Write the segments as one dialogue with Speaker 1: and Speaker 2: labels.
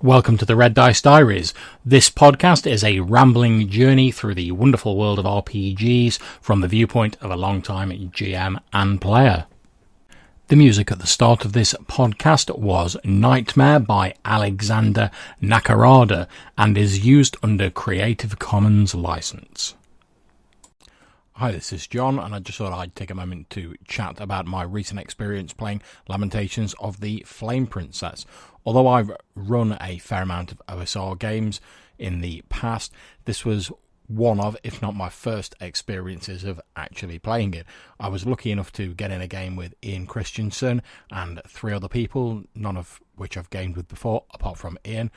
Speaker 1: Welcome to the Red Dice Diaries. This podcast is a rambling journey through the wonderful world of RPGs from the viewpoint of a long-time GM and player. The music at the start of this podcast was Nightmare by Alexander Nakarada and is used under Creative Commons license. Hi, this is John, and I just thought I'd take a moment to chat about my recent experience playing Lamentations of the Flame Princess. Although I've run a fair amount of OSR games in the past, this was one of, if not my first experiences of actually playing it. I was lucky enough to get in a game with Ian Christiansen and 3 other people, none of which I've gamed with before, apart from Ian,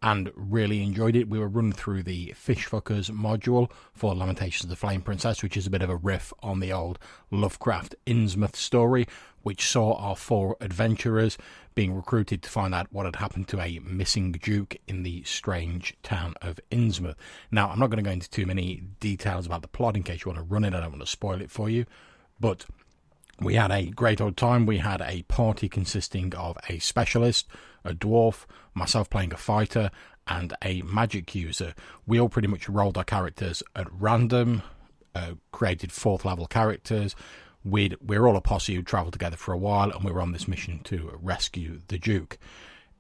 Speaker 1: and really enjoyed it. We were running through the Fishfuckers module for Lamentations of the Flame Princess, which is a bit of a riff on the old Lovecraft Innsmouth story, which saw our 4 adventurers being recruited to find out what had happened to a missing duke in the strange town of Innsmouth. Now, I'm not going to go into too many details about the plot in case you want to run it. I don't want to spoil it for you, but we had a great old time. We had a party consisting of a specialist, a dwarf, myself playing a fighter, and a magic user. We all pretty much rolled our characters at random, created 4th level characters. We're all a posse who travelled together for a while, and we were on this mission to rescue the Duke.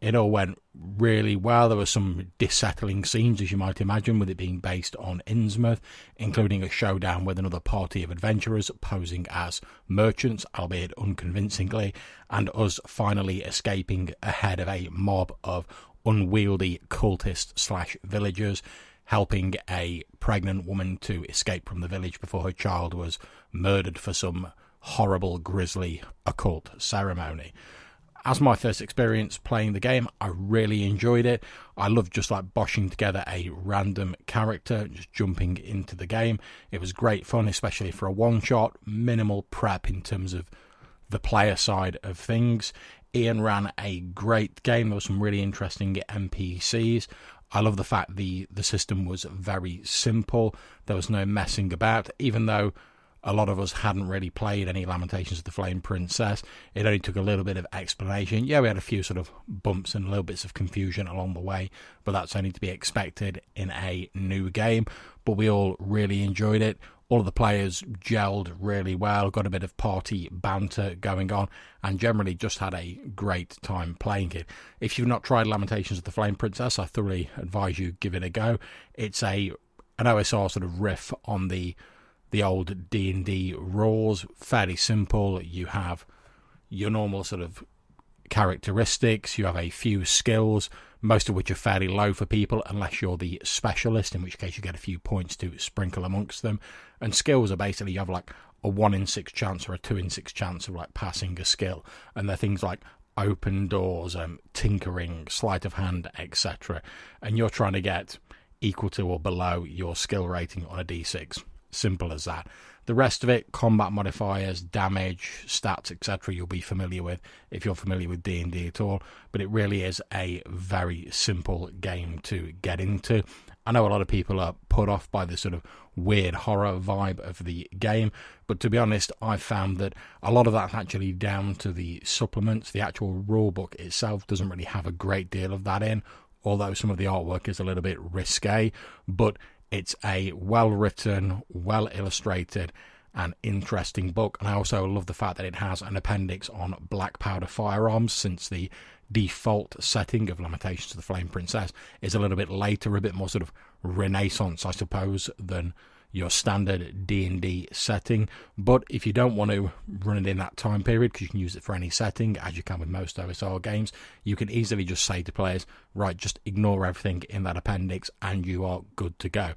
Speaker 1: It all went really well. There were some dissettling scenes, as you might imagine, with it being based on Innsmouth, including a showdown with another party of adventurers posing as merchants, albeit unconvincingly, and us finally escaping ahead of a mob of unwieldy cultists/villagers, helping a pregnant woman to escape from the village before her child was murdered for some horrible, grisly occult ceremony. As my first experience playing the game, I really enjoyed it. I loved just like boshing together a random character, just jumping into the game. It was great fun, especially for a one-shot, minimal prep in terms of the player side of things. Ian ran a great game. There were some really interesting NPCs. I love the fact the system was very simple. There was no messing about, even though a lot of us hadn't really played any Lamentations of the Flame Princess. It only took a little bit of explanation. Yeah, we had a few sort of bumps and little bits of confusion along the way, but that's only to be expected in a new game. But we all really enjoyed it. All of the players gelled really well, got a bit of party banter going on, and generally just had a great time playing it. If you've not tried Lamentations of the Flame Princess, I thoroughly advise you give it a go. It's an OSR sort of riff on the old D&D rules, fairly simple. You have your normal sort of characteristics, you have a few skills, most of which are fairly low for people unless you're the specialist, in which case you get a few points to sprinkle amongst them. And skills are basically, you have like a 1 in 6 chance or a 2 in 6 chance of like passing a skill, and they're things like open doors, tinkering, sleight of hand, etc. And you're trying to get equal to or below your skill rating on a d6. Simple as that. The rest of it, combat modifiers, damage, stats, etc., you'll be familiar with if you're familiar with D&D at all. But it really is a very simple game to get into. I know a lot of people are put off by the sort of weird horror vibe of the game, but to be honest, I've found that a lot of that's actually down to the supplements. The actual rulebook itself doesn't really have a great deal of that in, although some of the artwork is a little bit risque, but it's a well-written, well-illustrated, and interesting book. And I also love the fact that it has an appendix on black powder firearms, since the default setting of Lamentations of the Flame Princess is a little bit later, a bit more sort of Renaissance, I suppose, than your standard D&D setting. But if you don't want to run it in that time period, because you can use it for any setting, as you can with most OSR games, you can easily just say to players, right, just ignore everything in that appendix and you are good to go.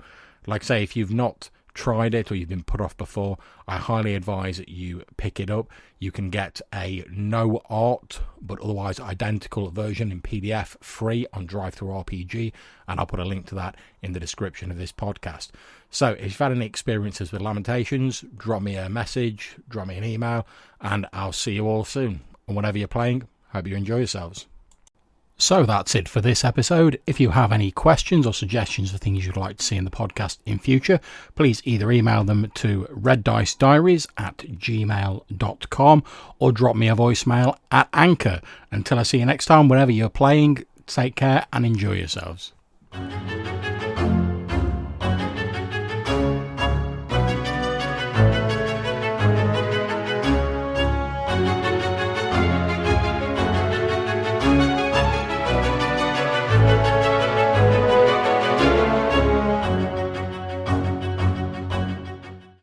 Speaker 1: Like I say, if you've not tried it or you've been put off before, I highly advise that you pick it up. You can get a no art but otherwise identical version in PDF free on DriveThruRPG, and I'll put a link to that in the description of this podcast. So if you've had any experiences with Lamentations, drop me a message, drop me an email, and I'll see you all soon. And whenever you're playing, hope you enjoy yourselves. So that's it for this episode. If you have any questions or suggestions for things you'd like to see in the podcast in future, please either email them to reddicediaries@gmail.com or drop me a voicemail at Anchor. Until I see you next time, wherever you're playing, take care and enjoy yourselves.